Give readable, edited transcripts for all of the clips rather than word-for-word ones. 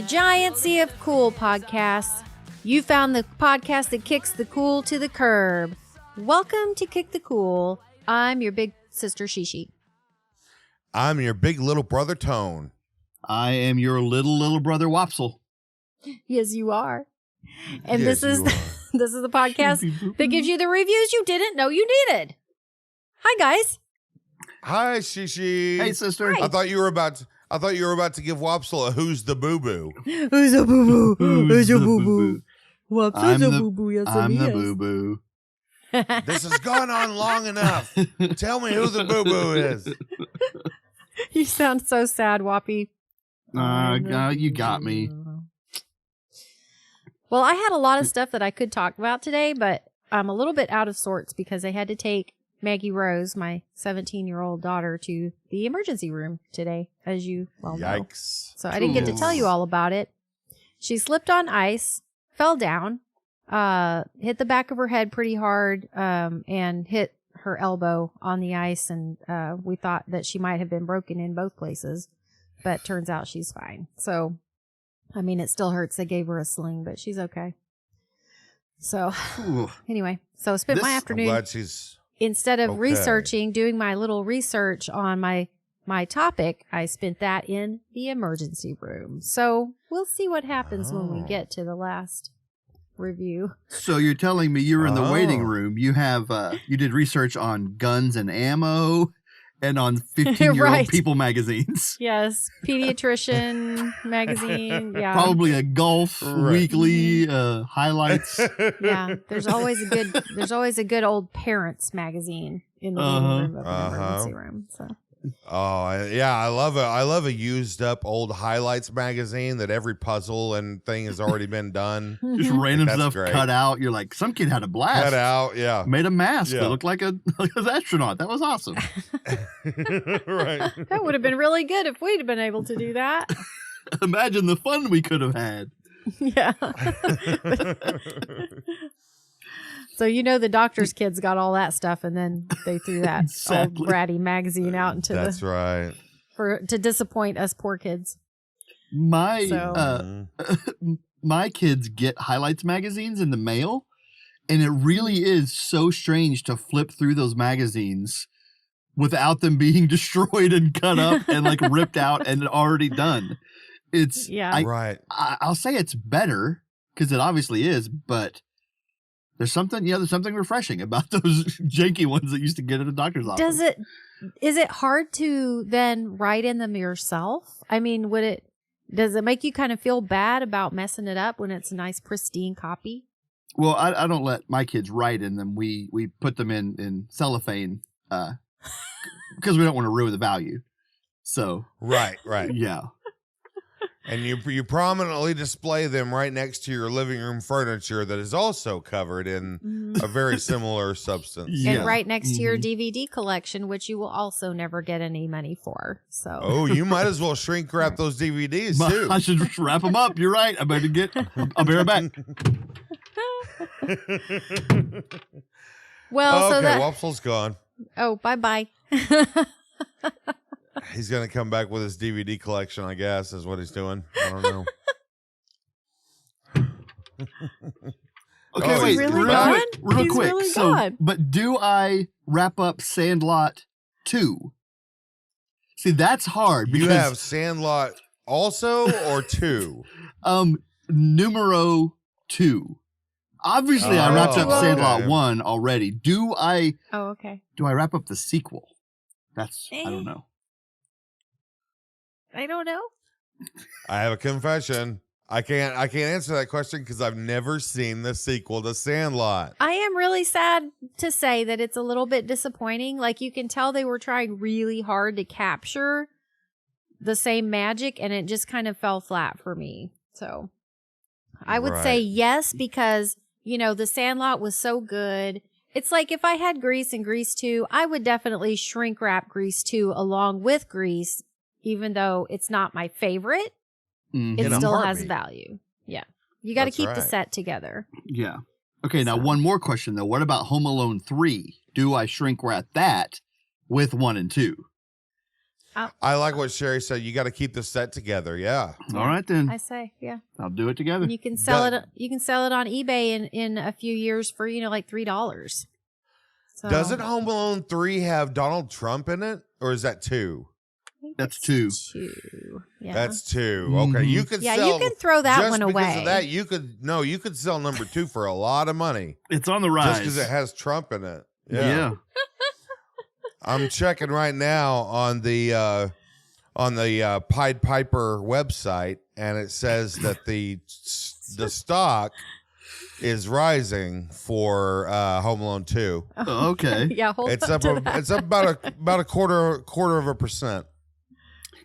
a giant sea of cool podcasts, you found the podcast that kicks the cool to the curb. Welcome to Kick the Cool. I'm your big sister Shishi. I'm your big little brother Tone. I am your little brother Wopsle. Yes, you are. And Yes, this is you are. this is the podcast that gives you the reviews you didn't know you needed. Hi, guys. Hi, Shishi. Hey, sister. Hi. I thought you were about to give Wopsle a who's the boo boo. Who's a boo boo? Who's the boo-boo? What's I'm a the- boo boo? Yes, I'm it the is. boo boo. This has gone on long enough. Tell me who the boo boo is. You sound so sad, Whoppy. You got me. Well, I had a lot of stuff that I could talk about today, but I'm a little bit out of sorts because I had to take Maggie Rose, my 17-year-old daughter, to the emergency room today, as you well know. Yikes. So I didn't get to tell you all about it. She slipped on ice, fell down, hit the back of her head pretty hard, and hit her elbow on the ice. And we thought that she might have been broken in both places, but turns out she's fine. So, I mean, it still hurts. They gave her a sling, but she's okay. So, Ooh. anyway, so I spent my I'm afternoon, glad she's instead of okay. doing my little research on my topic, I spent that in the emergency room. So we'll see what happens when we Oh. get to the last review. So you're telling me you were in the waiting Oh. room. You have you did research on guns and ammo and on 15-year-old Right. people magazines. Yes, pediatrician magazine. Yeah, Probably a golf Right. weekly highlights. yeah. There's always a good old parents magazine in the waiting room of an emergency room. So I love it. I love a used up old highlights magazine that every puzzle and thing has already been done. Just random That's stuff great. cut out. You're like, some kid had a blast. Cut out, yeah. Made a mask Yeah. that looked like an astronaut. That was awesome. that Right. would have been really good if we'd have been able to do that. Imagine the fun we could have had. Yeah. So the doctor's kids got all that stuff, and then they threw that Exactly. old bratty magazine out into That's right. to disappoint us poor kids. My So- my kids get highlights magazines in the mail, and it really is so strange to flip through those magazines without them being destroyed and cut up and like ripped out and already done. It's Yeah. Right. I'll say it's better because it obviously is, but there's something refreshing about those janky ones that used to get at a doctor's office. Is it hard to then write in them yourself? I mean, does it make you kind of feel bad about messing it up when it's a nice pristine copy? Well, I don't let my kids write in them. We put them in cellophane because we don't want to ruin the value. So Right. yeah. And you prominently display them right next to your living room furniture that is also covered in a very similar substance. Yeah. And right next to your Mhm. DVD collection, which you will also never get any money for. So Oh, you might as well shrink wrap those DVDs too. I should just wrap them up. You're right. I'll be right back. well, so okay, that Wopsle's gone. bye. He's gonna come back with his DVD collection, I guess, is what he's doing. I don't know. Okay, Oh, wait, he's really real gone? quick, real He's quick. really So, gone. but do I wrap up Sandlot 2? See, that's hard You because have Sandlot also or 2? numero 2. Obviously, I wrapped up Oh, Sandlot okay. 1 already. Do I Okay. wrap up the sequel? That's I don't know. I don't know. I have a confession. I can't answer that question because I've never seen the sequel to Sandlot. I am really sad to say that it's a little bit disappointing. Like, you can tell they were trying really hard to capture the same magic, and it just kind of fell flat for me. So I would say Right. yes, because, the Sandlot was so good. It's like if I had Grease and Grease 2, I would definitely shrink wrap Grease 2 along with Grease, even though it's not my favorite. Mhm. It In a still has heartbeat. value. Yeah. You got to That's keep the right. set together. Yeah. Okay, now So- one more question though. What about Home Alone 3? Do I shrink wrap that with 1 and 2? I like what Sherry said. You got to keep the set together. Yeah. All right then. I say, yeah. I'll do it together. And you can sell it. You can sell it on eBay in a few years for like $3. So, Doesn't Home Alone 3 have Donald Trump in it, or is that 2? That's 2. 2. Yeah. That's 2. Okay, you could Yeah, sell. you can throw that just one because away. Of that, you could sell number 2 for a lot of money. It's on the rise. Just because it has Trump in it. Yeah. I'm checking right now on the Pied Piper website, and it says that the stock is rising for Home Alone 2. Oh, okay. Yeah, hold It's on up to that. it's up about a quarter of a percent.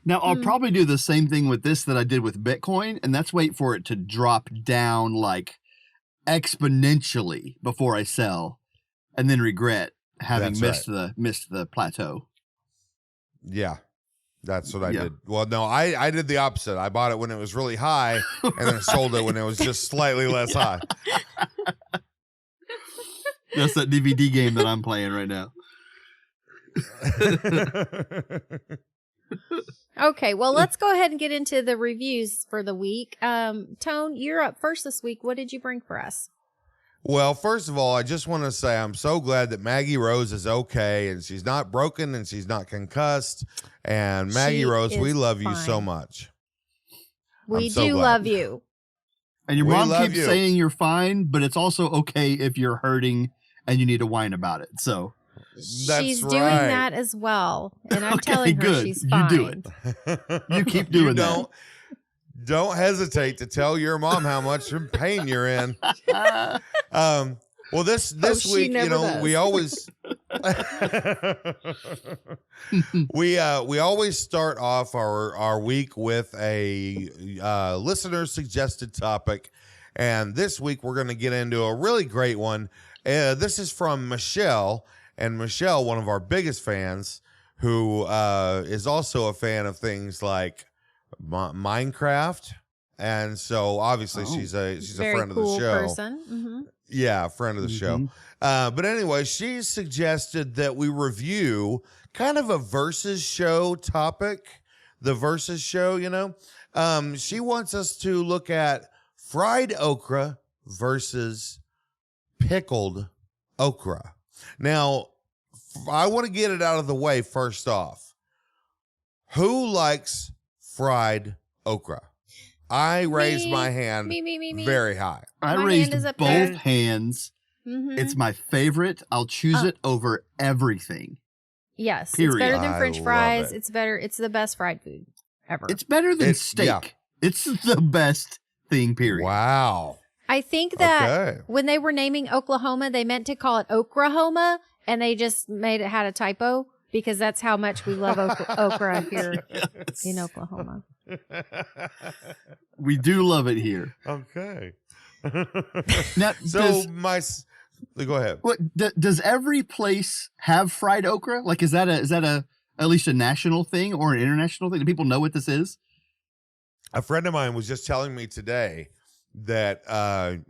Now, I'll probably do the same thing with this that I did with Bitcoin, and that's wait for it to drop down like exponentially before I sell, and then regret having That's missed the plateau. Yeah. That's what I Yeah. did. Well, no, I did the opposite. I bought it when it was really high and then sold it when it was just slightly less high. That's that DVD game that I'm playing right now. Okay, well, let's go ahead and get into the reviews for the week. Tone, you're up first this week. What did you bring for us? Well, first of all, I just want to say I'm so glad that Maggie Rose is okay and she's not broken and she's not concussed. And Maggie She Rose, we is love you so fine. much. We I'm so do glad. love you. And your We mom love keeps you. saying you're fine, but it's also okay if you're hurting and you need to whine about it. So That's she's right. doing that as well. And I'm Okay, telling her good. she's You fine. do it. You keep doing that. Don't hesitate to tell your mom how much pain you're in. Well, this she week, never does. we always we always start off our week with a listener suggested topic, and this week we're going to get into a really great one. This is from Michelle, and Michelle, one of our biggest fans, who is also a fan of things like Minecraft, and so obviously she's a Very friend cool of the show. person. Mm-hmm. Yeah, friend of the show. But anyway, she suggested that we review kind of a versus show topic. The versus show, she wants us to look at fried okra versus pickled okra. Now, I want to get it out of the way first off. Who likes fried okra? I raised my hand Me. very high. I My raised hand is up both there. hands. Mm-hmm. It's my favorite. I'll choose it over everything. Yes, Period. it's better than I French love fries. it. It's better. It's the best fried food ever. It's better than steak. Yeah. It's the best thing, period. Wow. I think that Okay. when they were naming Oklahoma, they meant to call it Okrahoma, and they just had a typo because that's how much we love okra here Yes. in Oklahoma. We do love it here. Okay. Now, So does, go ahead. does every place have fried okra? Like, is that at least a national thing or an international thing? Do people know what this is? A friend of mine was just telling me today that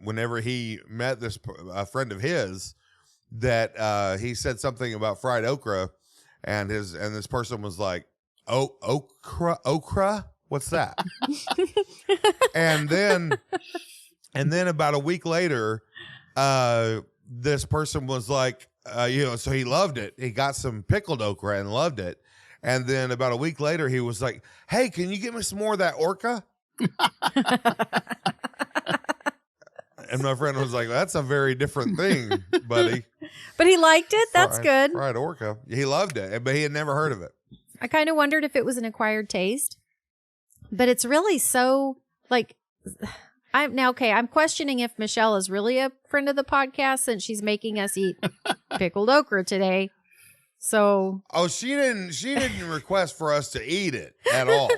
whenever he met a friend of his, that he said something about fried okra, and this person was like, okra? What's that? and then about a week later, this person was like, so he loved it. He got some pickled okra and loved it. And then about a week later, he was like, hey, can you get me some more of that orca? And my friend was like, that's a very different thing, buddy. But he liked it. That's good. Fried orca. He loved it, but he had never heard of it. I kind of wondered if it was an acquired taste, but it's really so like. I'm questioning if Michelle is really a friend of the podcast since she's making us eat pickled okra today. So she didn't request for us to eat it at all.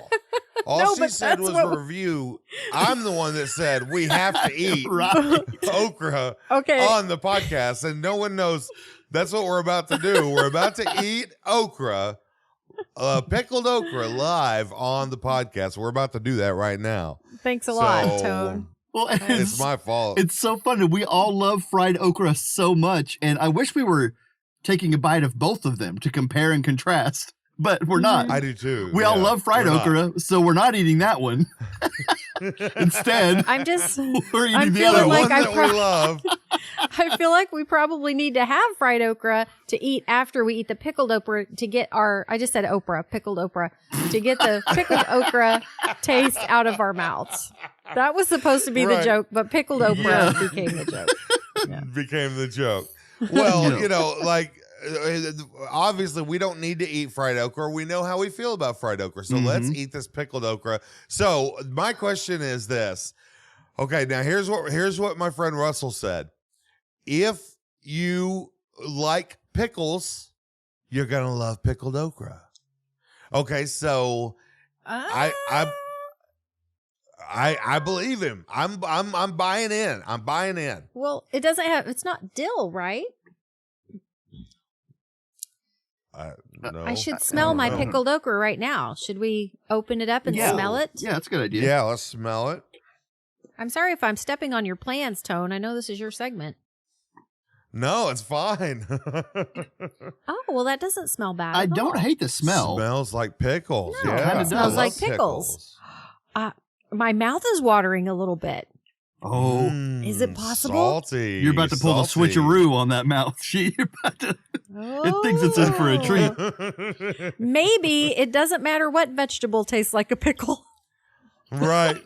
All No, she but said that's was what- review. I'm the one that said we have to eat Right. okra okay, on the podcast, and no one knows that's what we're about to do. We're about to eat okra, pickled okra, live on the podcast. We're about to do that right now. thanks a lot, So, Tone. Well, It's my fault. It's so funny. We all love fried okra so much, and I wish we were taking a bite of both of them to compare and contrast. but we're not. I do too. We all love fried okra, so we're not eating that one. Instead, we're eating the other like one that we love. I feel like we probably need to have fried okra to eat after we eat the pickled okra to get I just said pickled okra, to get the pickled okra taste out of our mouths. That was supposed to be the joke, but pickled okra became the joke. Became the joke. Well, like, obviously we don't need to eat fried okra. We know how we feel about fried okra. So let's eat this pickled okra. So my question is this. Okay, now here's what my friend Russell said. If you like pickles, you're going to love pickled okra. Okay, so I believe him. I'm buying in. I'm buying in. Well, it's not dill, right? No. I should smell my pickled okra right now. Should we open it up and smell it? Yeah, that's a good idea. Yeah, let's smell it. I'm sorry if I'm stepping on your plans, Tone. I know this is your segment. No, it's fine. Oh, well, that doesn't smell bad. I don't hate the smell. Smells like pickles. No, Yeah, it smells like pickles. My mouth is watering a little bit. Oh, is it possible? Salty. You're about to pull the switcheroo on that mouth. You're about to. It thinks it's in for a treat. Maybe it doesn't matter what vegetable tastes like a pickle. Right.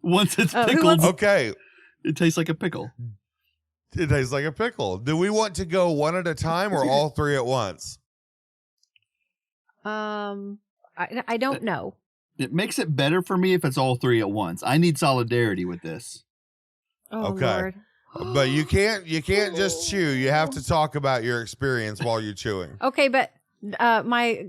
Once it's pickled, okay, it tastes like a pickle. It tastes like a pickle. Do we want to go one at a time or all three at once? I don't know. It makes it better for me if it's all three at once. I need solidarity with this. Oh, okay. Lord. But you can't just chew. You have to talk about your experience while you're chewing. Okay, but my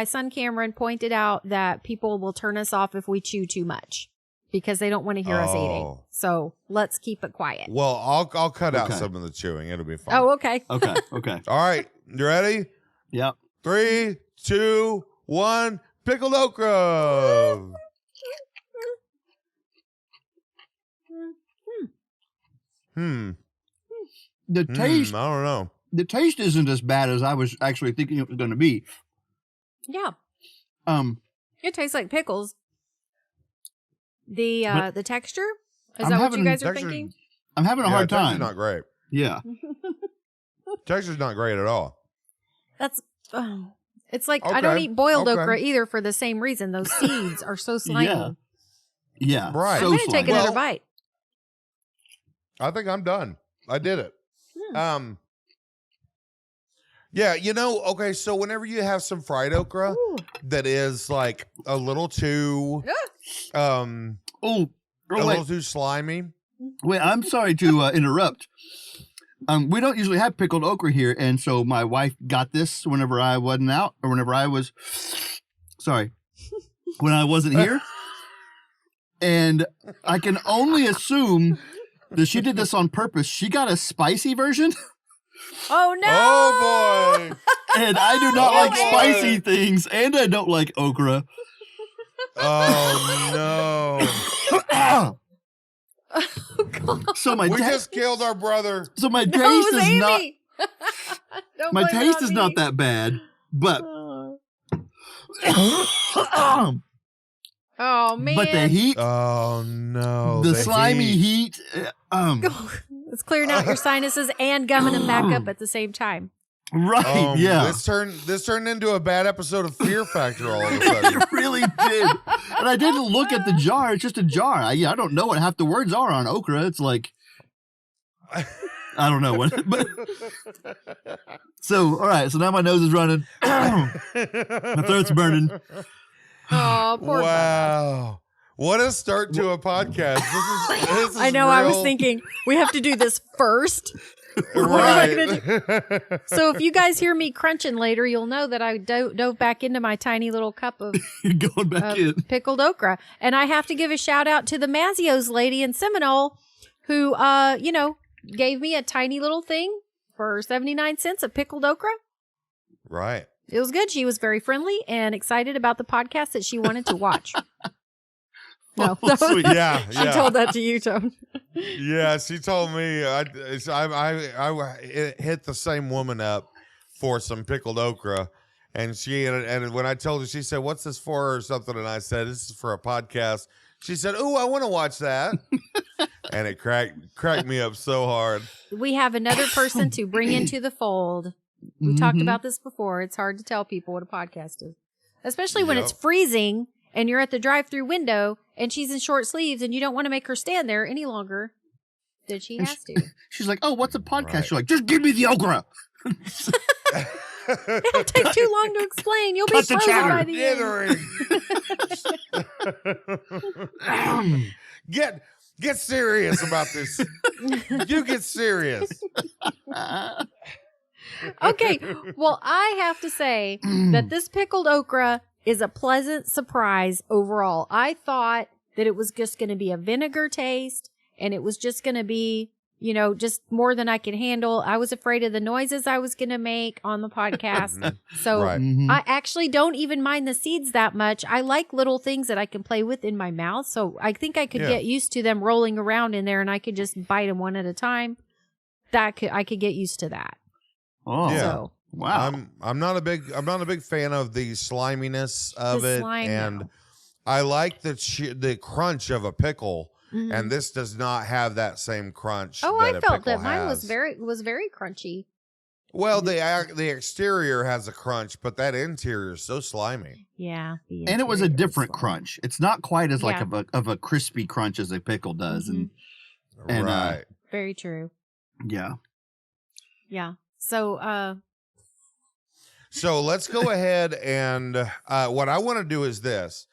son Cameron pointed out that people will turn us off if we chew too much because they don't want to hear us eating. So let's keep it quiet. Well, I'll cut out some of the chewing. It'll be fine. Oh, okay. Okay. All right. You ready? Yep. 3, 2, 1. Pickled okra. The taste. I don't know. The taste isn't as bad as I was actually thinking it was going to be. Yeah. It tastes like pickles. The texture? Is that what you guys are thinking? I'm having a hard time. Texture's not great. Yeah. Texture's not great at all. That's it's like I don't eat boiled okra either for the same reason. Those seeds are so slimy. Yeah. Right. I'm going to take another bite. I think I'm done. I did it. Yeah, okay, so whenever you have some fried okra that is like a little too little too slimy. Wait, I'm sorry to interrupt. We don't usually have pickled okra here, and so my wife got this whenever I wasn't out, or whenever I was when I wasn't here. And I can only assume that she did this on purpose. She got a spicy version. Oh no! Oh boy! And I do not like spicy things, and I don't like okra. Oh no! Oh, God. So we just killed our brother. So my taste is Amy. not. My taste is me. not that bad, but. Oh man! But the heat. Oh no! The slimy heat. It's clearing out your sinuses and gumming them back up at the same time. Right? Yeah. This turned into a bad episode of Fear Factor all of a sudden. It really did. And I didn't look at the jar. It's just a jar. I don't know what half the words are on okra. It's like I don't know what. But so all right. So now my nose is running. My throat's burning. Oh, poor wow. What a start to a podcast. This is I know. real. I was thinking we have to do this first. What am I gonna do? So if you guys hear me crunching later, you'll know that I dove back into my tiny little cup of going back in pickled okra. And I have to give a shout out to the Mazio's lady in Seminole who, gave me a tiny little thing for 79 cents of pickled okra. Right. It was good. She was very friendly and excited about the podcast that she wanted to watch. No, Oh, sweet. Yeah, she told that to you, Tone. Yeah, she told me I hit the same woman up for some pickled okra, and when I told her, she said, "What's this for?" or something, and I said, "This is for a podcast." She said, "Ooh, I want to watch that," and it cracked me up so hard. We have another person to bring into the fold. We talked about this before. It's hard to tell people what a podcast is, especially when it's freezing and you're at the drive-through window and she's in short sleeves and you don't want to make her stand there any longer than she has to. She's like, "Oh, what's a podcast?" Right. You're like, "Just give me the okra." It'll take too long to explain. You'll be Cut the frozen chatter. by the end. Get serious about this. You get serious. Okay, well, I have to say that this pickled okra is a pleasant surprise overall. I thought that it was just going to be a vinegar taste and it was just going to be, just more than I could handle. I was afraid of the noises I was going to make on the podcast. So Right. I actually don't even mind the seeds that much. I like little things that I can play with in my mouth. So I think I could get used to them rolling around in there and I could just bite them one at a time. I could get used to that. Oh, Yeah. So, wow. I'm not a big fan of the sliminess of The it, slime, and no. I like the crunch of a pickle, Mhm. and this does not have that same crunch. Oh, that I a felt pickle that mine was has. very crunchy. Well. The exterior has a crunch, but that interior is so slimy. Yeah. And it was a interior different slimy. crunch. It's not quite as like Yeah. of a crispy crunch as a pickle does. And Right. Very true. yeah. Yeah. So, So let's go ahead and what I want to do is this.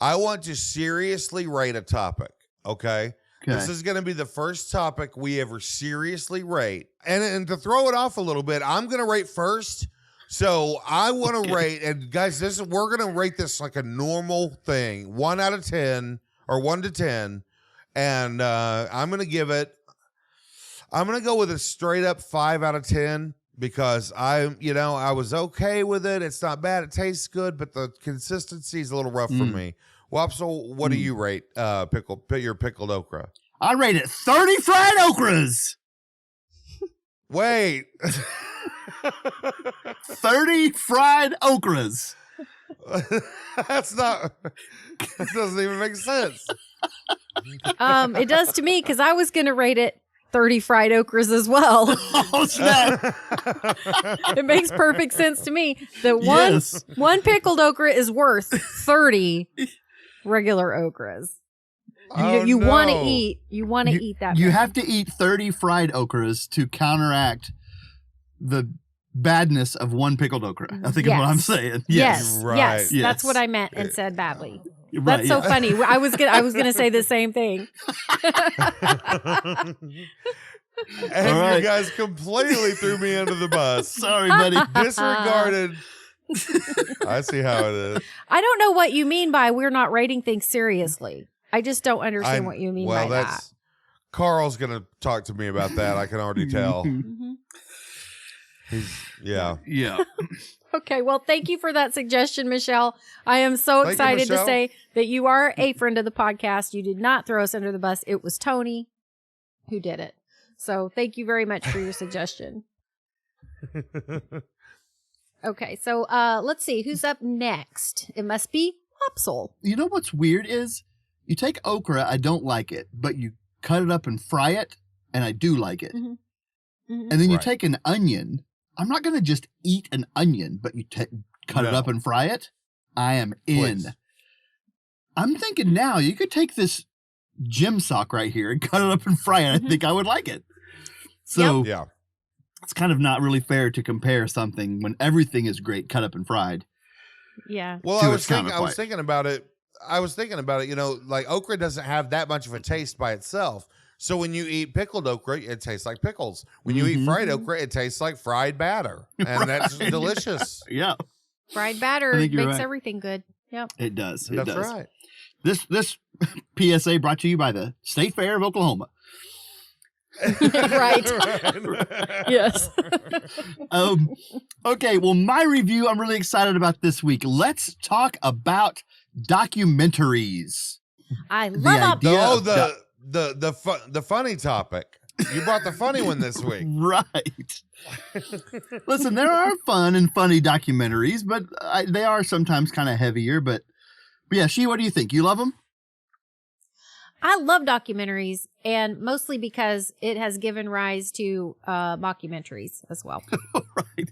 I want to seriously rate a topic. Okay. Okay. This is going to be the first topic we ever seriously rate. And to throw it off a little bit, I'm going to rate first. So I want to rate, and guys, we're going to rate this like a normal thing, 1 out of 10 or 1 to 10. And I'm going to go with a straight up 5 out of 10 because I was okay with it. It's not bad. It tastes good, but the consistency is a little rough for me. Wopsle, what do you rate your pickled okra? I rate it 30 fried okras. Wait. 30 fried okras. That doesn't even make sense. it does to me because I was going to rate it 30 fried okras as well. Oh, snap. It makes perfect sense to me that Yes. one pickled okra is worth 30 regular okras. You want to eat. You want to eat that. You many. have to eat 30 fried okras to counteract the badness of one pickled okra. I think is what I'm Yes. saying. Yes, Right. yes, Yes. that's what I meant and said badly. Right, That's so yeah. funny. I was gonna say the same thing. And All right. you guys completely threw me under the bus. Sorry, buddy. Disregarded. I see how it is. I don't know what you mean by we're not rating things seriously. I just don't understand what you mean by that. Carl's gonna talk to me about that. I can already tell. Mhm. Yeah. Yeah. Okay, well, thank you for that suggestion, Michelle. I am so Thank you, excited to Michelle. say that you are a friend of the podcast. You did not throw us under the bus. It was Tony who did it. So thank you very much for your suggestion. Okay, so let's see. Who's up next? It must be Hopsel. You know what's weird is you take okra, I don't like it, but you cut it up and fry it, and I do like it. Mhm. Mhm. And then you Right. take an onion. I'm not going to just eat an onion, but you cut it No. up and fry it. I am in. Please. I'm thinking now you could take this gym sock right here and cut it up and fry it. I think I would like it. So Yeah. it's kind of not really fair to compare something when everything is great cut up and fried. Yeah. Well, To I its was thinking counterpart. about it, like okra doesn't have that much of a taste by itself. So when you eat pickled okra, it tastes like pickles. When you eat fried okra, it tastes like fried batter. And that's delicious. Yeah, Fried batter I think you're makes right. everything good. Yep. it does. It That's does. right. This PSA brought to you by the State Fair of Oklahoma. Right. Yes. Okay, well, my review I'm really excited about this week. Let's talk about documentaries. I love idea- the funny topic. You brought the funny one this week. Right. Listen, there are fun and funny documentaries, but they are sometimes kind of heavier. But yeah, what do you think? You love them? I love documentaries, and mostly because it has given rise to mockumentaries as well. Right.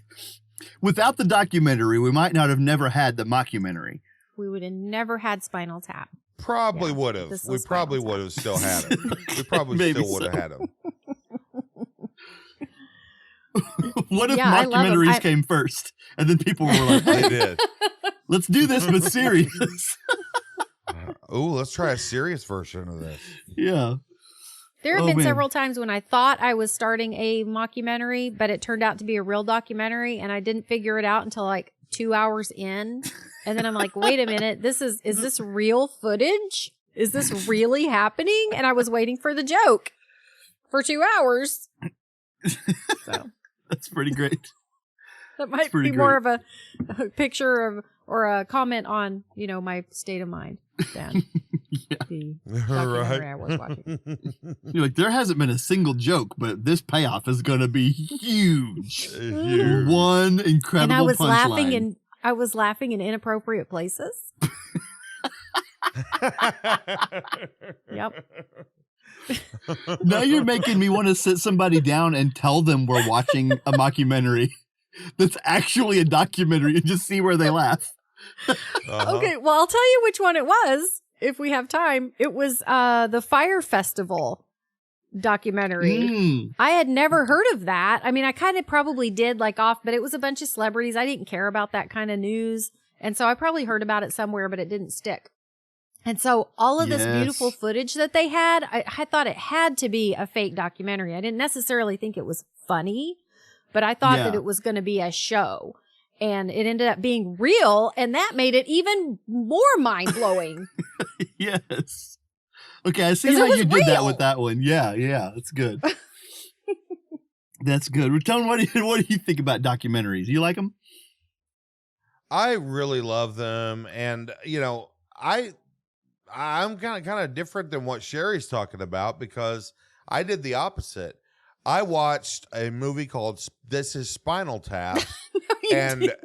Without the documentary, we might not have never had the mockumentary. We would have never had Spinal Tap. Probably would have. We probably would have still had it. We probably still would have had them. What if mockumentaries came first? And then people were like, they did. Let's do this, but serious. Let's try a serious version of this. Yeah. There have been several times when I thought I was starting a mockumentary, but it turned out to be a real documentary, and I didn't figure it out until like 2 hours in. And then I'm like, wait a minute, is this real footage? Is this really happening? And I was waiting for the joke for 2 hours. So that's pretty great. That might be more of a picture of or a comment on, my state of mind than the documentary I was watching. You're like, there hasn't been a single joke, but this payoff is going to be huge. One incredible and I was punchline. laughing in inappropriate places. Yep. Now you're making me want to sit somebody down and tell them we're watching a mockumentary that's actually a documentary and just see where they laugh. Okay, well, I'll tell you which one it was if we have time. It was the Fire Festival documentary. I had never heard of that. I mean, I kind of probably did but it was a bunch of celebrities. I didn't care about that kind of news. And so I probably heard about it somewhere, but it didn't stick. And so all of this beautiful footage that they had, I thought it had to be a fake documentary. I didn't necessarily think it was funny, but I thought that it was going to be a show. And it ended up being real, and that made it even more mind-blowing. Yes. Okay, I see how you did that with that one. Yeah, that's good. That's good. Tell me, what do you think about documentaries? You like them? I really love them, and I'm kind of different than what Sherry's talking about because I did the opposite. I watched a movie called This Is Spinal Tap, and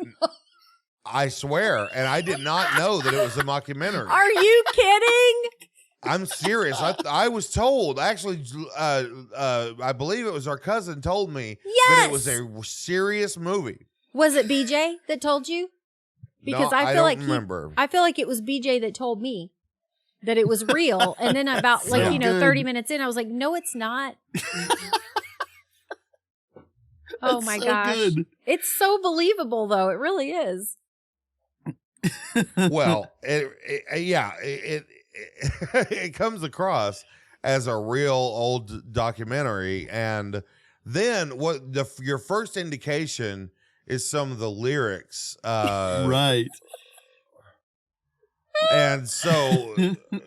I swear, and I did not know that it was a mockumentary. Are you kidding? I'm serious. I was told, actually, I believe it was our cousin told me that it was a serious movie. Was it BJ that told you? Because no, I feel like remember. I feel like it was BJ that told me that it was real. And then about 30 minutes in, I was like, no, it's not. Oh my gosh. Good. It's so believable though. It really is. Well, it comes across as a real old documentary. And then your first indication is some of the lyrics. Right. And so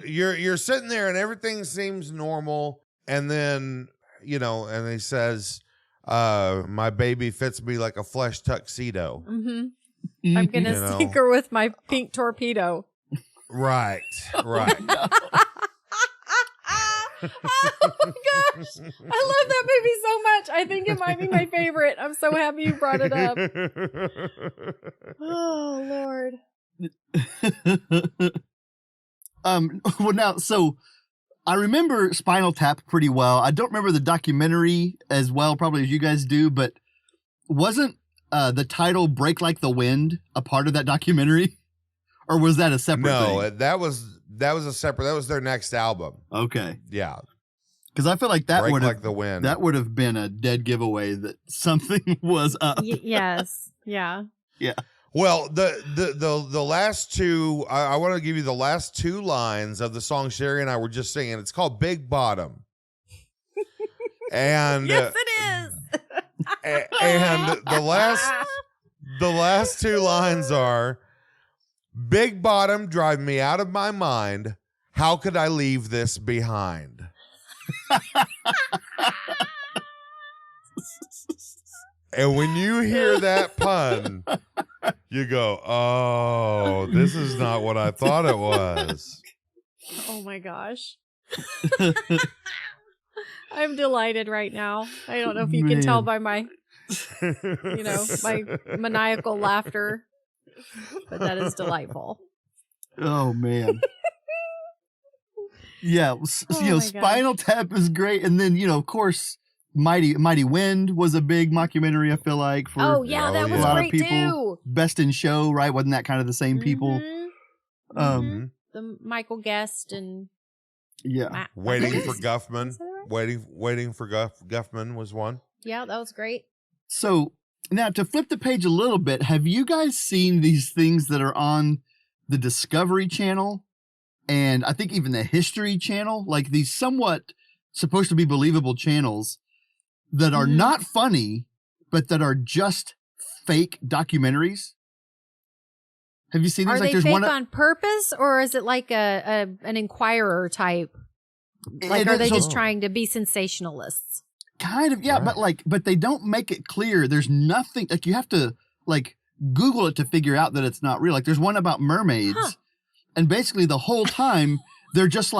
you're sitting there and everything seems normal. And then, and he says, my baby fits me like a flesh tuxedo. Mm-hmm. I'm going to sink her with my pink torpedo. Right. Oh my gosh. I love that movie so much. I think it might be my favorite. I'm so happy you brought it up. Oh, Lord. Well, now, so I remember Spinal Tap pretty well. I don't remember the documentary as well, probably as you guys do, but wasn't the title Break Like the Wind a part of that documentary? Or was that a separate thing? No, that was a separate, that was their next album. Okay. Yeah. Because I feel like that would have, like the wind. That would have been a dead giveaway that something was up. Yes. Yeah. Yeah. Well, the last two, I want to give you the last two lines of the song Sherry and I were just singing. It's called Big Bottom. And yes, it is. And the last two lines are, Big Bottom drive me out of my mind. How could I leave this behind? And when you hear that pun, you go, oh, this is not what I thought it was. Oh my gosh. I'm delighted right now. I don't know if you can tell by my, my maniacal laughter, but that is delightful. Oh man. Yeah, Oh Spinal Tap is great, and then of course, Mighty Wind was a big mockumentary. I feel like for that was a lot great of people. too. Best in Show, right? Wasn't that kind of the same people? The Michael Guest and Waiting for Guffman. Waiting for Guffman was one. Yeah, that was great. So now to flip the page a little bit, have you guys seen these things that are on the Discovery Channel? And I think even the History Channel, like these somewhat supposed to be believable channels that are not funny, but that are just fake documentaries. Have you seen these? Are they fake on purpose, or is it like an Inquirer type? Like, are they just trying to be sensationalists? Kind of, yeah, right. but they don't make it clear. There's nothing, like you have to Google it to figure out that it's not real. Like there's one about mermaids. And basically the whole time they're just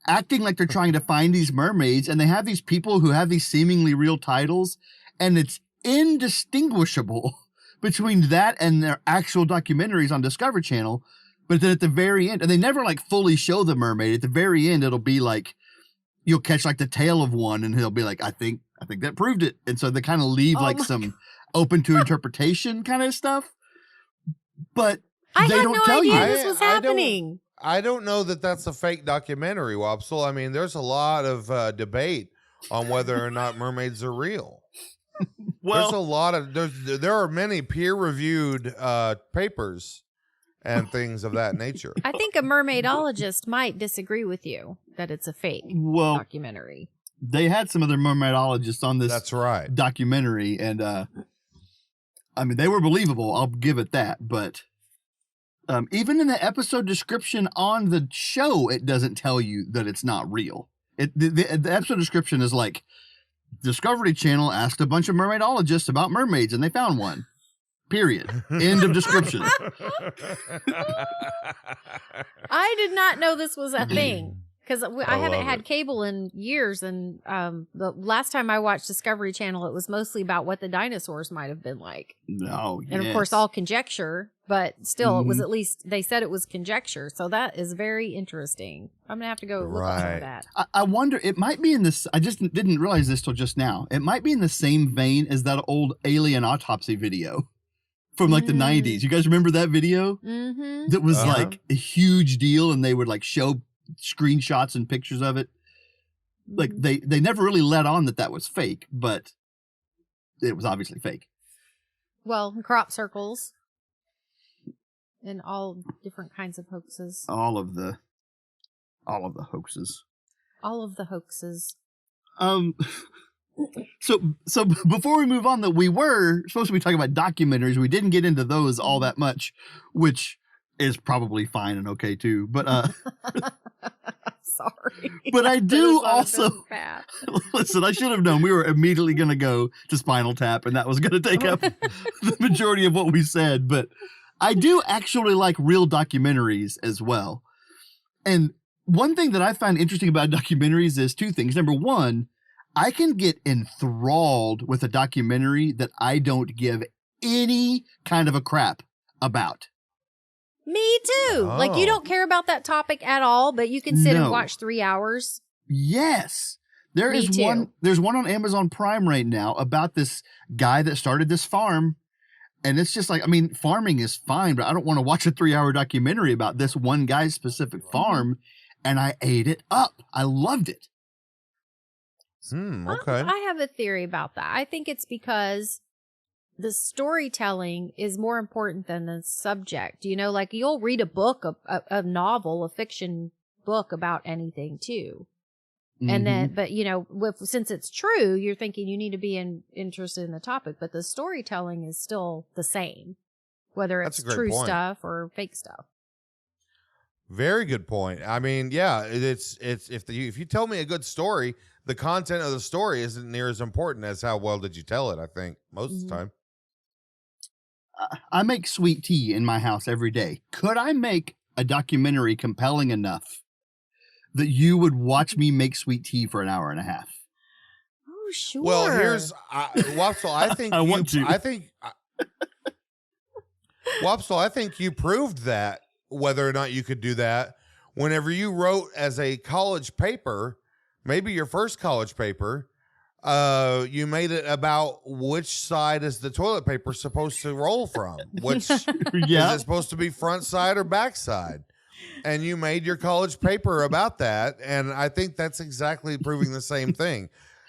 acting like they're trying to find these mermaids, and they have these people who have these seemingly real titles, and it's indistinguishable between that and their actual documentaries on Discovery Channel. But then at the very end, and they never fully show the mermaid. At the very end, it'll be you'll catch the tail of one, and he'll be like, I think that proved it. And so they kind of leave some open to interpretation kind of stuff. But I they had don't no tell idea you. this was happening. I don't know that that's a fake documentary, Wopsle. I mean, there's a lot of debate on whether or not mermaids are real. Well, there's a lot of there are many peer-reviewed papers and things of that nature. I think a mermaidologist might disagree with you that it's a fake documentary. They had some other mermaidologists on this. That's right. Documentary, and I mean, they were believable. I'll give it that, but. Even in the episode description on the show, it doesn't tell you that it's not real. The episode description is Discovery Channel asked a bunch of mermaidologists about mermaids, and they found one. Period. End of description. I did not know this was a thing. Because I haven't had cable in years, and the last time I watched Discovery Channel, it was mostly about what the dinosaurs might have been like. And of course, all conjecture, but still, it was at least, they said it was conjecture. So that is very interesting. I'm going to have to go look at that. I wonder, it might be in this, I just didn't realize this till just now. It might be in the same vein as that old alien autopsy video from the 90s. You guys remember that video? That was a huge deal, and they would show screenshots and pictures of it. They never really let on that was fake, but it was obviously fake. Well, crop circles and all different kinds of hoaxes. All of the hoaxes. All of the hoaxes. So before we move on, that we were supposed to be talking about documentaries. We didn't get into those all that much, which is probably fine and okay too. But sorry. But I do also listen. I should have known we were immediately going to go to Spinal Tap, and that was going to take up the majority of what we said. But I do actually like real documentaries as well. And one thing that I find interesting about documentaries is two things. Number one, I can get enthralled with a documentary that I don't give any kind of a crap about. Me too. Like, you don't care about that topic at all, but you can sit and watch 3 hours. Yes. There's one on Amazon Prime right now about this guy that started this farm. And it's just farming is fine, but I don't want to watch a 3-hour documentary about this one guy's specific farm. And I ate it up. I loved it. Okay. I have a theory about that. I think it's because the storytelling is more important than the subject. You'll read a book, a novel, a fiction book about anything too. And then, but since it's true, you're thinking you need to be interested in the topic, but the storytelling is still the same, whether it's true stuff or fake stuff. Very good point. I mean, yeah, it's if you tell me a good story, the content of the story isn't near as important as how well did you tell it, I think, most of the time. I make sweet tea in my house every day. Could I make a documentary compelling enough that you would watch me make sweet tea for an hour and a half? Oh, sure. Well, here's Wopsle. I think Wopsle, I think you proved that whether or not you could do that whenever you wrote as a college paper, maybe your first college paper. You made it about which side is the toilet paper supposed to roll from? Which is it supposed to be front side or back side? And you made your college paper about that, and I think that's exactly proving the same thing.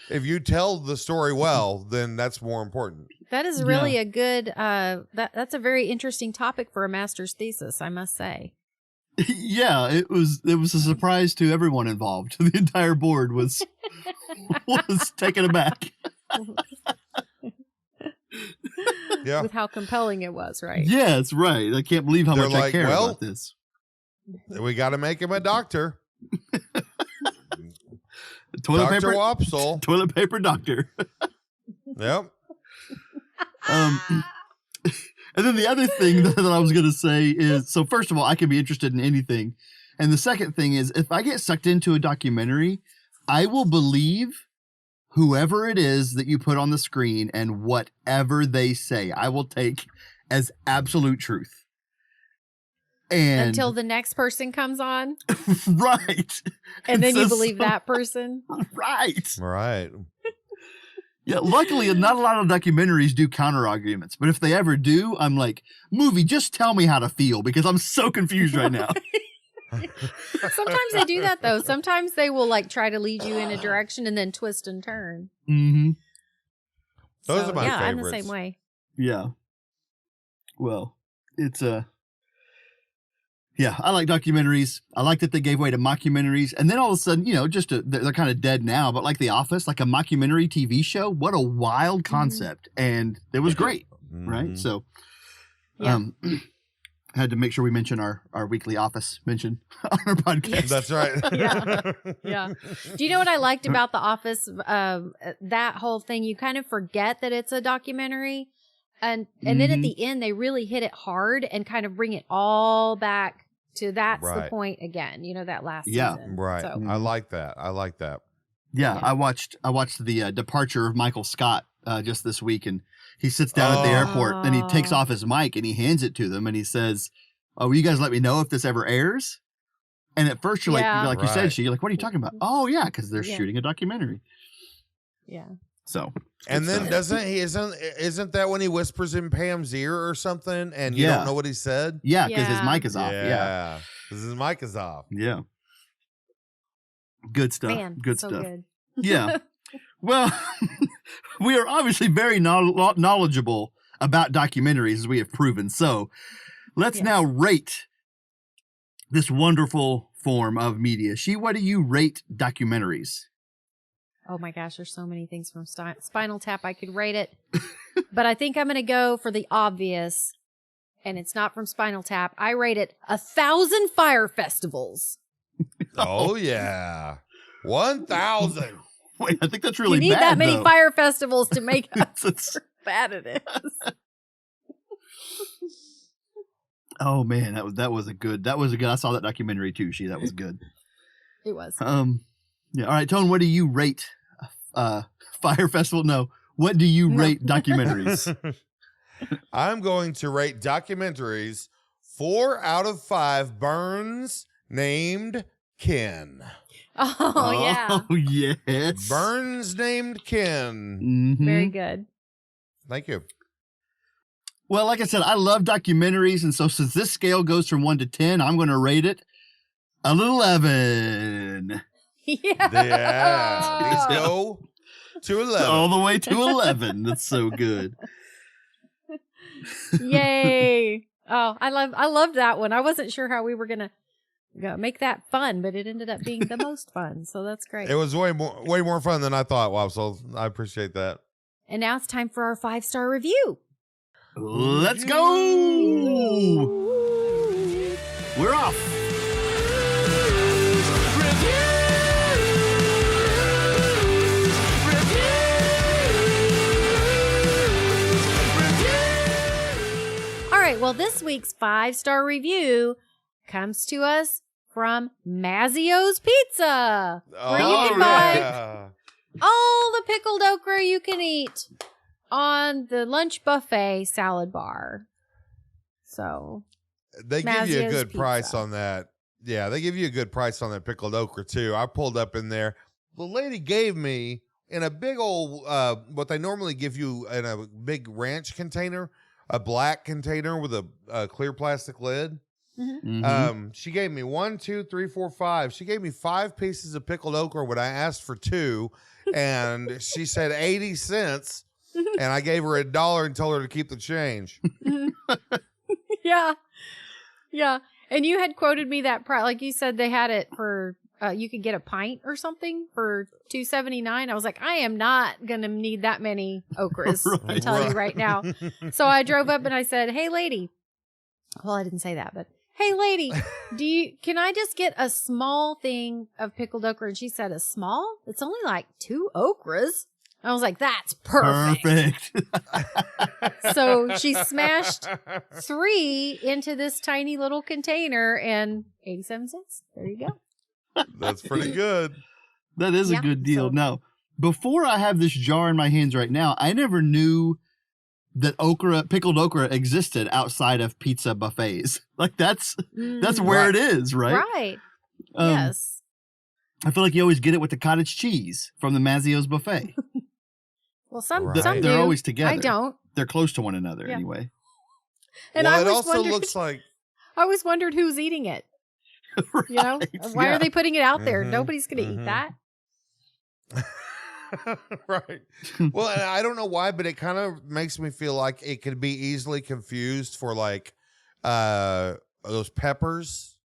If you tell the story well, then that's more important. That is really a good. That's a very interesting topic for a master's thesis, I must say. Yeah, it was a surprise to everyone involved. The entire board was taken aback. Yeah, with how compelling it was, right? Yeah, it's right. I can't believe how much I care about this. We got to make him a doctor. Toilet Dr. paper Wopsle. Toilet paper doctor. Yep. And then the other thing that I was going to say is, so first of all, I can be interested in anything. And the second thing is, if I get sucked into a documentary, I will believe whoever it is that you put on the screen and whatever they say, I will take as absolute truth. And until the next person comes on. Right. And then you believe that person. Right. Right. Yeah, luckily, not a lot of documentaries do counter arguments, but if they ever do, I'm like, movie, just tell me how to feel because I'm so confused right now. Sometimes they do that, though. Sometimes they will like try to lead you in a direction and then twist and turn. Mm-hmm. Those are my favorites. I'm the same way. Yeah. Well, it's yeah, I like documentaries. I like that they gave way to mockumentaries. And then all of a sudden, they're kind of dead now, but like The Office, like a mockumentary TV show, what a wild concept. And it was great, right? So I had to make sure we mention our weekly Office mention on our podcast. That's right. Yeah. Do you know what I liked about The Office? That whole thing, you kind of forget that it's a documentary. And then at the end, they really hit it hard and kind of bring it all back to that's the point again. That last season. Right. So. I like that. Yeah, I watched the departure of Michael Scott just this week, and he sits down at the airport, and he takes off his mic and he hands it to them, and he says, "Oh, will you guys let me know if this ever airs?" And at first, you're like you said, you're like, "What are you talking about?" Oh yeah, because they're shooting a documentary. Yeah. So, and then isn't that when he whispers in Pam's ear or something, and you don't know what he said? Yeah, because his mic is off. Yeah, because his mic is off. Yeah. Good stuff. Man, good so stuff. Good. Yeah. Well, we are obviously very knowledgeable about documentaries, as we have proven. So, let's now rate this wonderful form of media. What do you rate documentaries? Oh my gosh, there's so many things from Spinal Tap. I could rate it. But I think I'm going to go for the obvious, and it's not from Spinal Tap. I rate it 1,000 fire festivals. Oh, yeah. 1,000. Wait, I think that's really bad. You need that many though. fire festivals to make up how bad it is. Oh, man, that was a good. I saw that documentary, too, that was good. It was. Yeah. All right, Tone, what do you rate Fire Festival? No. What do you rate documentaries? I'm going to rate documentaries 4 out of 5 Burns named Ken. Oh, yeah. Oh, yes. Burns named Ken. Mm-hmm. Very good. Thank you. Well, like I said, I love documentaries. And so since this scale goes from 1 to 10, I'm going to rate it an 11. Yeah. Let's go to 11. All the way to 11. That's so good. Yay. Oh, I loved that one. I wasn't sure how we were going to make that fun, but it ended up being the most fun. So that's great. It was way more fun than I thought. Wow. So I appreciate that. And now it's time for our 5-star review. Let's go. We're off. All right, well, this week's 5-star review comes to us from Mazzio's Pizza, where you can buy all the pickled okra you can eat on the lunch buffet salad bar. So they give you a Mazzio's good Pizza. price on that. Yeah, they give you a good price on that pickled okra too. I pulled up in there. The lady gave me in a big old, what they normally give you in a big ranch container, a black container with a clear plastic lid. She gave me 1, 2, 3, 4, 5. She gave me 5 pieces of pickled okra when I asked for 2, and she said 80 cents, and I gave her $1 and told her to keep the change. Yeah. And you had quoted me that price, like you said they had it for you could get a pint or something for $2.79. I was like, I am not gonna need that many okras. I'm telling you right now. So I drove up and I said, "Hey, lady." Well, I didn't say that, but hey, lady, can I just get a small thing of pickled okra? And she said, "A small? It's only like 2 okras." I was like, "That's perfect." So she smashed 3 into this tiny little container and 87 cents. There you go. That's pretty good. That is a good deal. Now, before I have this jar in my hands right now, I never knew that pickled okra existed outside of pizza buffets. Like that's where it is, right? Right. Yes. I feel like you always get it with the cottage cheese from the Mazzio's buffet. Well, some They're do. always together. I don't. They're close to one another anyway. And well, I it always also looks like I always wondered who's eating it. Right, You know, why are they putting it out there? Nobody's going to eat that. Right. Well, and I don't know why, but it kind of makes me feel like it could be easily confused for like those peppers,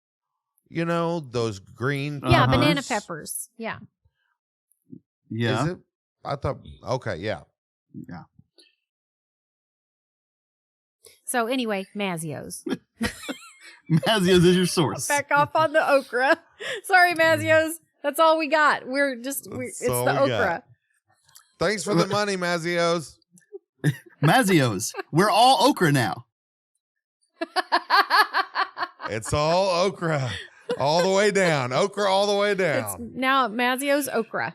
you know, those green Yeah, peppers. banana peppers. Yeah. Yeah. Is it? I thought, okay, yeah. Yeah. So anyway, Mazzio's. Mazzio's is your source. Back off on the okra. Sorry, Mazzio's. That's all we got. It's the okra. Thanks for the money, Mazzio's. Mazzio's. We're all okra now. It's all okra. All the way down. Okra all the way down. It's now Mazzio's Okra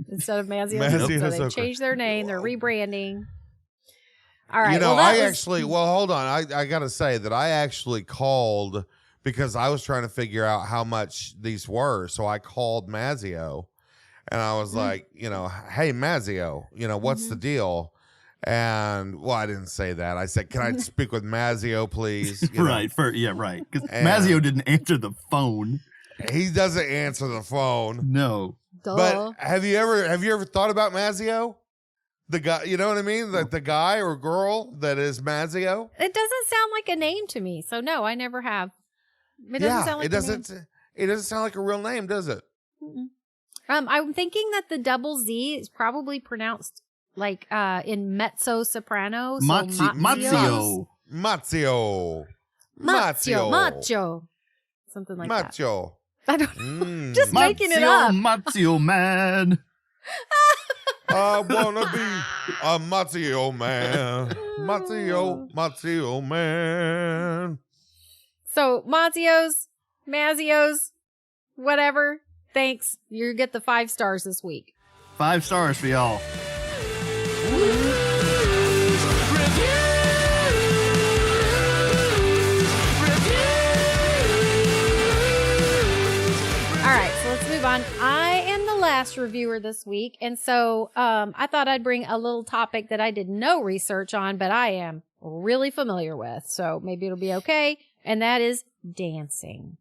instead of Mazzio's Pizza. They Okra. changed their name. They're rebranding. All right. You know, well, hold on. I got to say that I actually called because I was trying to figure out how much these were. So I called Mazzio and I was like, you know, hey, Mazzio, you know, what's the deal? And well, I didn't say that. I said, can I speak with Mazzio, please? You know? Right. Right. Because Mazzio didn't answer the phone. He doesn't answer the phone. No. Duh. But have you ever thought about Mazzio? The guy, you know what I mean? The guy or girl that is Mazzio? It doesn't sound like a name to me. So no, I never have. It doesn't sound like it doesn't sound like a real name, does it? Mm-mm. I'm thinking that the double Z is probably pronounced like in mezzo soprano. So Mazzio. Macho. Something like that. Macho. I don't know. Just making it up. Mazzio man. I wanna be a Mazzio man. Mazzio man. So Mazzio's, whatever. Thanks. You get the 5 stars this week. 5 stars for y'all. All right, so let's move on. I am the last reviewer this week, and so I thought I'd bring a little topic that I did no research on, but I am really familiar with, so maybe it'll be okay, and that is dancing.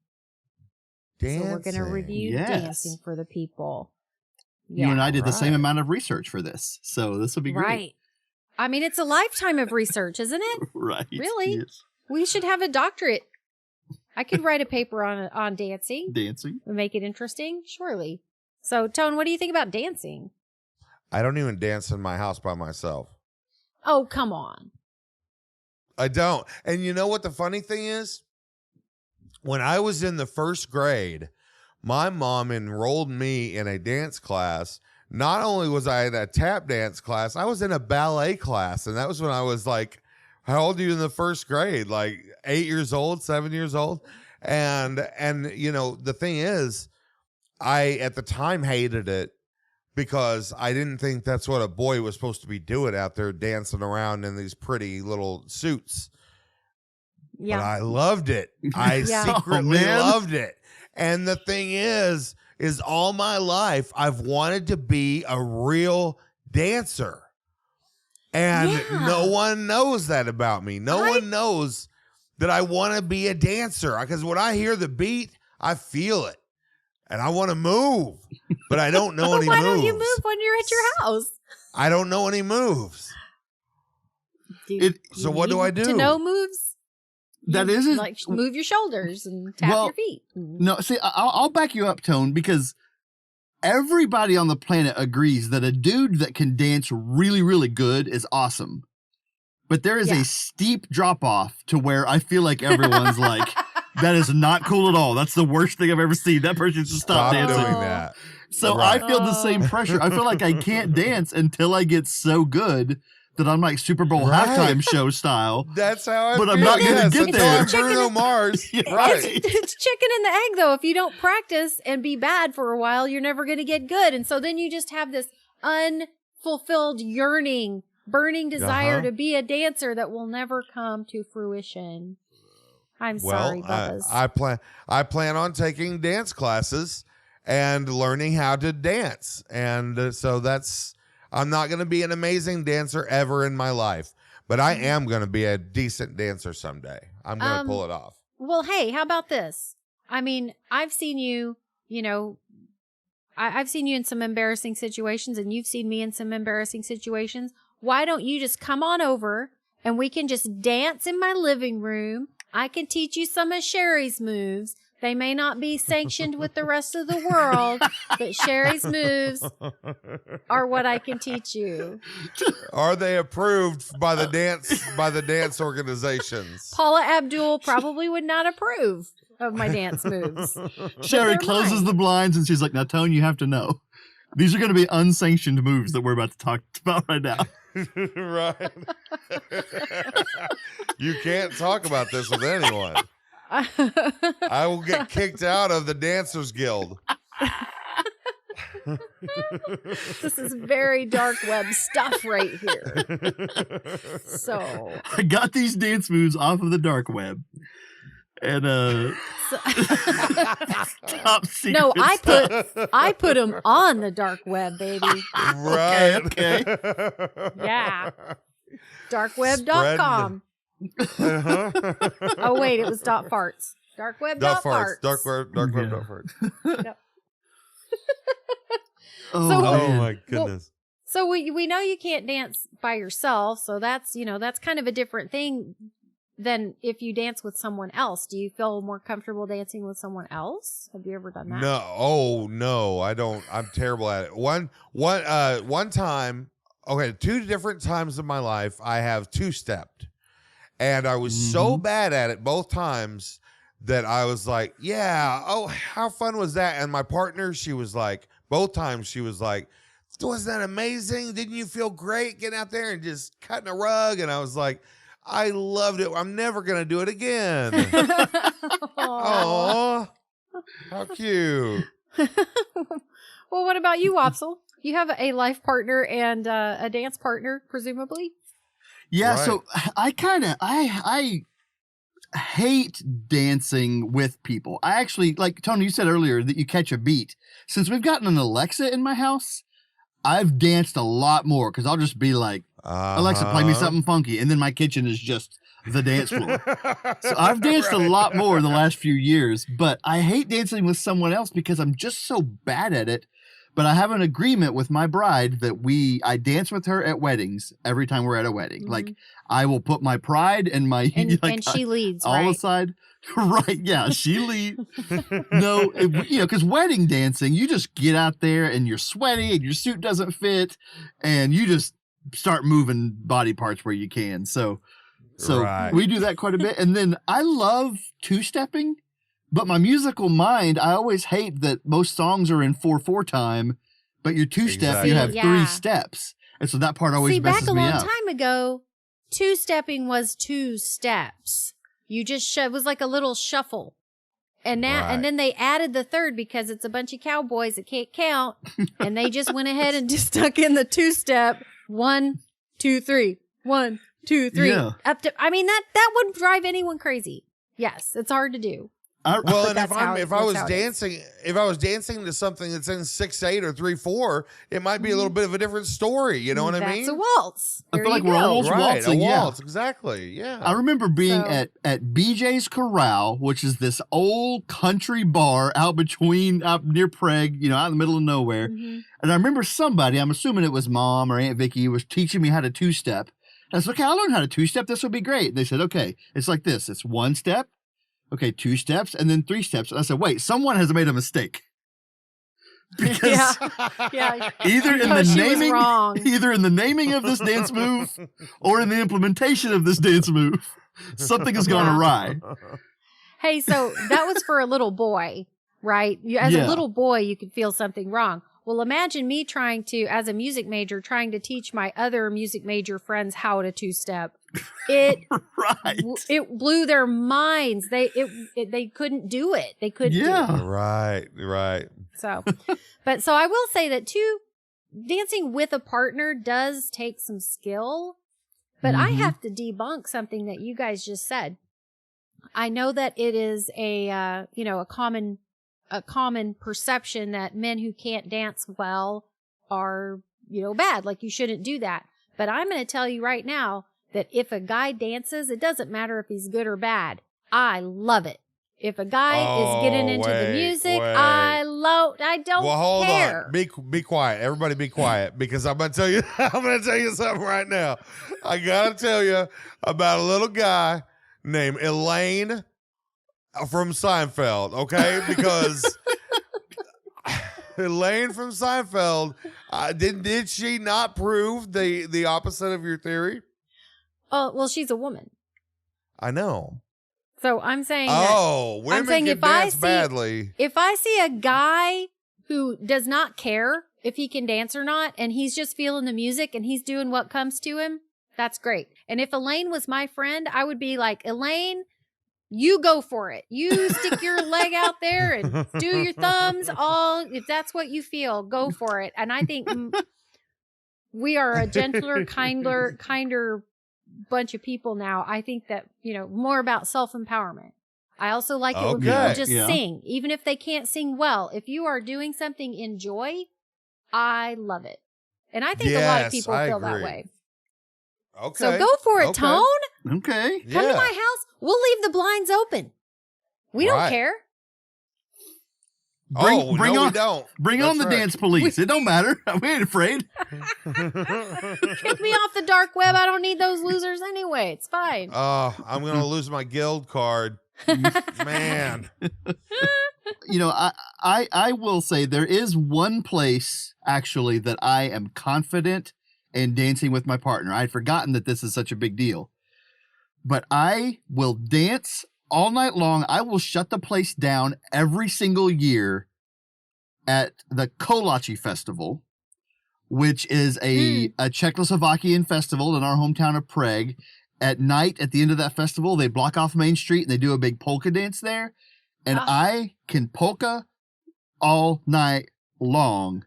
So we're going to review dancing for the people. You and I did the same amount of research for this, so this will be great. Right. I mean, it's a lifetime of research, isn't it? Right. Really? Yes. We should have a doctorate. I could write a paper on dancing. Dancing. Make it interesting, surely. So, Tone, what do you think about dancing? I don't even dance in my house by myself. Oh, come on. I don't. And you know what the funny thing is? When I was in the 1st grade, my mom enrolled me in a dance class. Not only was I in a tap dance class, I was in a ballet class. And that was when I was like, how old are you in the 1st grade? Like 8 years old, 7 years old? And you know, the thing is, I at the time hated it because I didn't think that's what a boy was supposed to be doing out there, dancing around in these pretty little suits. Yeah. But I loved it. I secretly loved it. And the thing is all my life I've wanted to be a real dancer. And no one knows that about me. No one knows that I want to be a dancer, because when I hear the beat, I feel it. And I want to move, but I don't know any moves. Why don't you move when you're at your house? I don't know any moves. So what do I do? To know moves? That isn't like move your shoulders and tap your feet. No, see, I'll back you up, Tone, because everybody on the planet agrees that a dude that can dance really, really good is awesome. But there is a steep drop off to where I feel like everyone's like, that is not cool at all. That's the worst thing I've ever seen. That person should stop dancing. Doing that. So I feel the same pressure. I feel like I can't dance until I get so good that I'm like Super Bowl halftime show style. That's how I But feel. I'm not going to get there. Bruno Mars. Right. It's chicken and the egg, though. If you don't practice and be bad for a while, you're never going to get good. And so then you just have this unfulfilled yearning, burning desire to be a dancer that will never come to fruition. I'm sorry, Bubba's. I plan on taking dance classes and learning how to dance. And so I'm not going to be an amazing dancer ever in my life, but I am going to be a decent dancer someday. I'm going to pull it off. Well, hey, how about this? I mean, I've seen you, I've seen you in some embarrassing situations, and you've seen me in some embarrassing situations. Why don't you just come on over and we can just dance in my living room? I can teach you some of Sherry's moves. They may not be sanctioned with the rest of the world, but Sherry's moves are what I can teach you. Are they approved by the dance organizations? Paula Abdul probably would not approve of my dance moves. Sherry closes the blinds and she's like, now, Tone, you have to know. These are going to be unsanctioned moves that we're about to talk about right now. Right. You can't talk about this with anyone. I will get kicked out of the Dancers Guild. This is very dark web stuff right here. So I got these dance moves off of the dark web. And top secret no, stuff. I put them on the dark web, baby. Right. Okay. Yeah. Darkweb.com. Oh wait, it was .farts. Darkweb.farts. Darkweb.farts. Yep. Oh my goodness. So we know you can't dance by yourself, so that's kind of a different thing than if you dance with someone else. Do you feel more comfortable dancing with someone else? Have you ever done that? No. Oh no, I don't. I'm terrible at it. One time, okay, 2 different times in my life I have two-stepped. And I was so bad at it both times that I was like, yeah, oh, how fun was that? And my partner, she was like, both times she was like, wasn't that amazing? Didn't you feel great getting out there and just cutting a rug? And I was like, I loved it. I'm never going to do it again. Oh, how cute. Well, what about you, Wopsle? You have a life partner and a dance partner, presumably? Yeah, Right. so I hate dancing with people. I actually, like Tony, you said earlier that you catch a beat. Since we've gotten an Alexa in my house, I've danced a lot more because I'll just be like, Alexa, play me something funky. And then my kitchen is just the dance floor. So I've danced a lot more in the last few years, but I hate dancing with someone else because I'm just so bad at it. But I have an agreement with my bride that I dance with her at weddings every time we're at a wedding. Mm-hmm. Like I will put my pride and my and she leads all aside. Right? Yeah, she leads. No, because wedding dancing, you just get out there and you're sweaty and your suit doesn't fit, and you just start moving body parts where you can. So we do that quite a bit, and then I love two-stepping. But my musical mind, I always hate that most songs are in 4/4 time, but your two-step, you have 3 steps. And so that part always messes me up. Back a long time ago, two-stepping was 2 steps. You just it was like a little shuffle. And now, and then they added the third because it's a bunch of cowboys that can't count. And they just went ahead and just stuck in the 2-step. 1, 2, 3. 1, 2, 3. Yeah. Up to, I mean, that would drive anyone crazy. Yes, it's hard to do. Well, and if I was dancing to something that's in 6/8 or 3/4, it might be a little bit of a different story. You know what I mean? That's a waltz. I feel like we're almost waltzing. A waltz, exactly. Yeah. I remember being at BJ's Corral, which is this old country bar out near Prague, out in the middle of nowhere. Mm-hmm. And I remember somebody, I'm assuming it was Mom or Aunt Vicky, was teaching me how to 2-step. I said, okay, I'll learn how to 2-step. This will be great. And they said, okay, it's like this. It's 1 step. Okay, 2 steps and then 3 steps. And I said, wait, someone has made a mistake. Because either in the naming of this dance move or in the implementation of this dance move, something has gone awry. Hey, so that was for a little boy, right? As a little boy, you could feel something wrong. Well, imagine me as a music major, trying to teach my other music major friends how to 2-step. It blew their minds. They couldn't do it. They couldn't do it. Right. So I will say that dancing with a partner does take some skill, but I have to debunk something that you guys just said. I know that it is a common perception that men who can't dance well are, bad. Like, you shouldn't do that. But I'm going to tell you right now that if a guy dances, it doesn't matter if he's good or bad. I love it. If a guy is getting into the music, I don't hold care. On. Be quiet. Everybody be quiet, because I'm going to tell you something right now. I got to tell you about a little guy named Elaine from Seinfeld, okay? Because Elaine from Seinfeld, did she not prove the opposite of your theory? Oh, well, she's a woman. I know. So I'm saying women can dance badly. If I see a guy who does not care if he can dance or not, and he's just feeling the music and he's doing what comes to him, that's great. And if Elaine was my friend, I would be like, Elaine, you go for it. You stick your leg out there and do your thumbs. If that's what you feel, go for it. And I think we are a gentler, kinder bunch of people now. I think that, more about self-empowerment. I also like it when people just sing, even if they can't sing well. If you are doing something in joy, I love it. And I think a lot of people feel that way. Okay. So go for it, Tone. Okay. Come to my house. We'll leave the blinds open. We don't care. We don't. Bring That's on the dance police. It don't matter. We ain't afraid. Get me off the dark web. I don't need those losers anyway. It's fine. I'm going to lose my guild card. Man. I will say there is one place actually that I am confident in dancing with my partner. I had forgotten that this is such a big deal. But I will dance all night long. I will shut the place down every single year at the Kolachi Festival, which is a Czechoslovakian festival in our hometown of Prague. At night, at the end of that festival, they block off Main Street and they do a big polka dance there. And I can polka all night long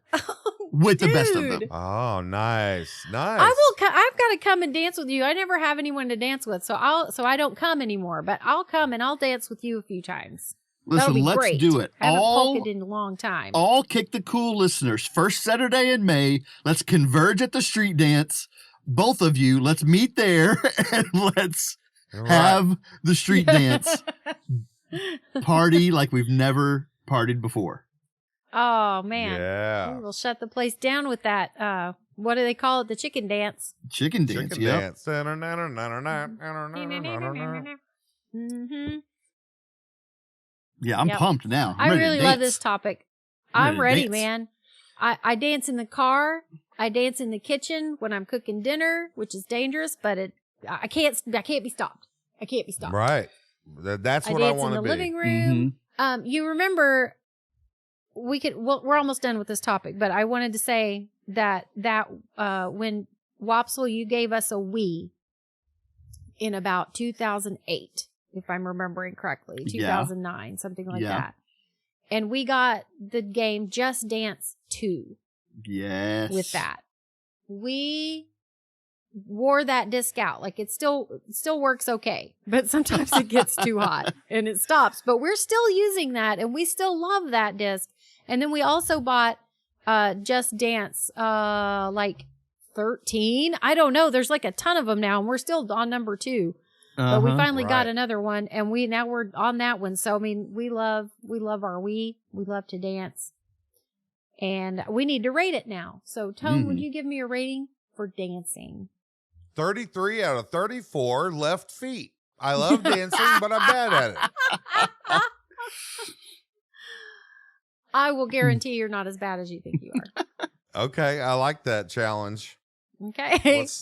with the best of them. Oh, nice. I've got to come and dance with you. I never have anyone to dance with, so I don't come anymore. But I'll come and I'll dance with you a few times. Listen, let's great. do it. I haven't polked in a long time. All Kick the Cool listeners, first Saturday in May, let's converge at the street dance. Both of you, let's meet there and let's have the street dance party like we've never partied before. Oh, man. Yeah. We'll shut the place down with that. What do they call it? The chicken dance. Chicken dance, yeah. Mm-hmm. Yeah, I'm pumped now. I really love this topic. I'm ready, man. I dance in the car. I dance in the kitchen when I'm cooking dinner, which is dangerous, but I can't be stopped. I can't be stopped. Right. That's what I want to be. I dance in the living room. Mm-hmm. You remember, we're almost done with this topic, but I wanted to say that when Wopsle, you gave us a Wii in about 2008. if I'm remembering correctly. Yeah. 2009, something like Yeah. that. And we got the game Just Dance 2 Yes. with that. We wore that disc out. Like it still works okay, but sometimes it gets too hot and it stops. But we're still using that and we still love that disc. And then we also bought Just Dance like 13. I don't know. There's like a ton of them now and we're still on number 2. But we finally got another one and we're on that one. So I mean, we love our Wii. We love to dance. And we need to rate it now. So Tone, would you give me a rating for dancing? 33 out of 34 left feet. I love dancing, but I'm bad at it. I will guarantee you're not as bad as you think you are. Okay, I like that challenge. Okay. Let's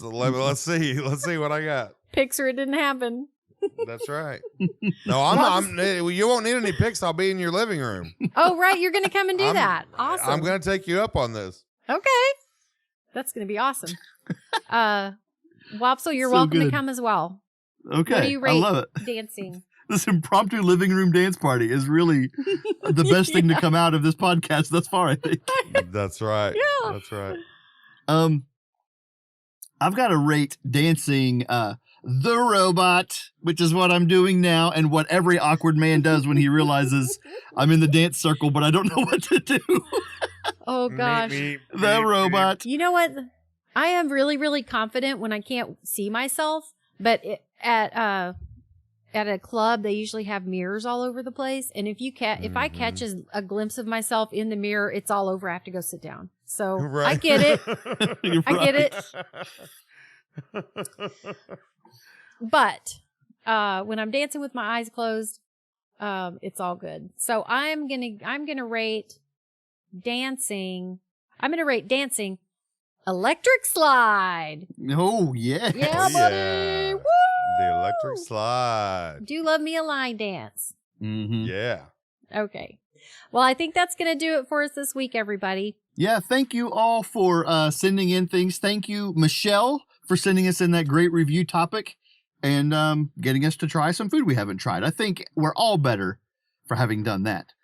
see. Let's see what I got. Picture it didn't happen. That's right. No, you won't need any pics. I'll be in your living room. Oh, right. You're going to come and do that. Awesome. I'm going to take you up on this. Okay. That's going to be awesome. Wopsle, you're So welcome to good. come as well. Okay. What do you rate I love it. dancing? This impromptu living room dance party is really the best thing to come out of this podcast thus far, I think. That's right. Yeah. That's right. I've got to rate dancing the robot, which is what I'm doing now, and what every awkward man does when he realizes I'm in the dance circle, but I don't know what to do. Oh, gosh. The robot. You know what? I am really, really confident when I can't see myself, but at a club, they usually have mirrors all over the place. And if I catch a glimpse of myself in the mirror, it's all over. I have to go sit down. So Right. I get it. I get it. But when I'm dancing with my eyes closed, it's all good. So I'm gonna rate dancing. I'm gonna rate dancing electric slide. Oh, yeah. Yeah, Oh, buddy. yeah. Woo! The electric slide. Do love me a line dance. Mm-hmm. Yeah. Okay. Well, I think that's going to do it for us this week, everybody. Yeah, thank you all for sending in things. Thank you, Michelle, for sending us in that great review topic and getting us to try some food we haven't tried. I think we're all better for having done that.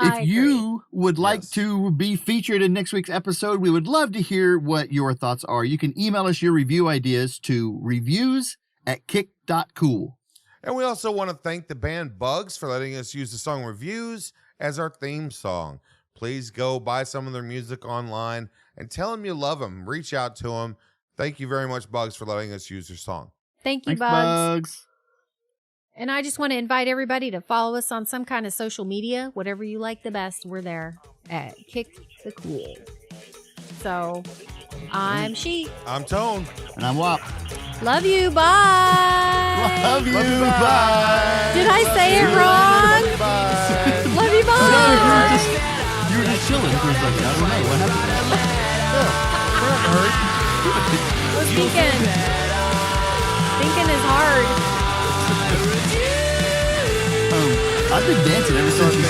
If you would like to be featured in next week's episode, we would love to hear what your thoughts are. You can email us your review ideas to reviews@kick.cool. And we also want to thank the band Bugs for letting us use the song Reviews as our theme song. Please go buy some of their music online and tell them you love them. Reach out to them. Thank you very much, Bugs, for letting us use your song. Thank you, Thanks, Bugs. And I just want to invite everybody to follow us on some kind of social media. Whatever you like the best, we're there at Kick the Cool. So, I'm She. I'm Tone. And I'm Wop. Love you. Bye. Love you. Love you, Bye. Did I say it wrong? Bye. Love you. Bye. You were just chilling for a second. I don't know what happened. I was thinking is hard. I've been dancing ever since you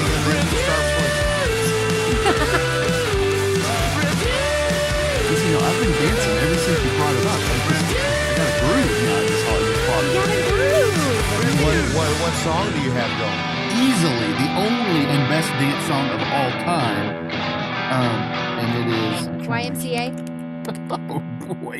I've been dancing ever since you brought it up. I got a groove now. I just thought You got a groove. What song do you have going? easily the only and best dance song of all time. And it is YMCA. oh boy.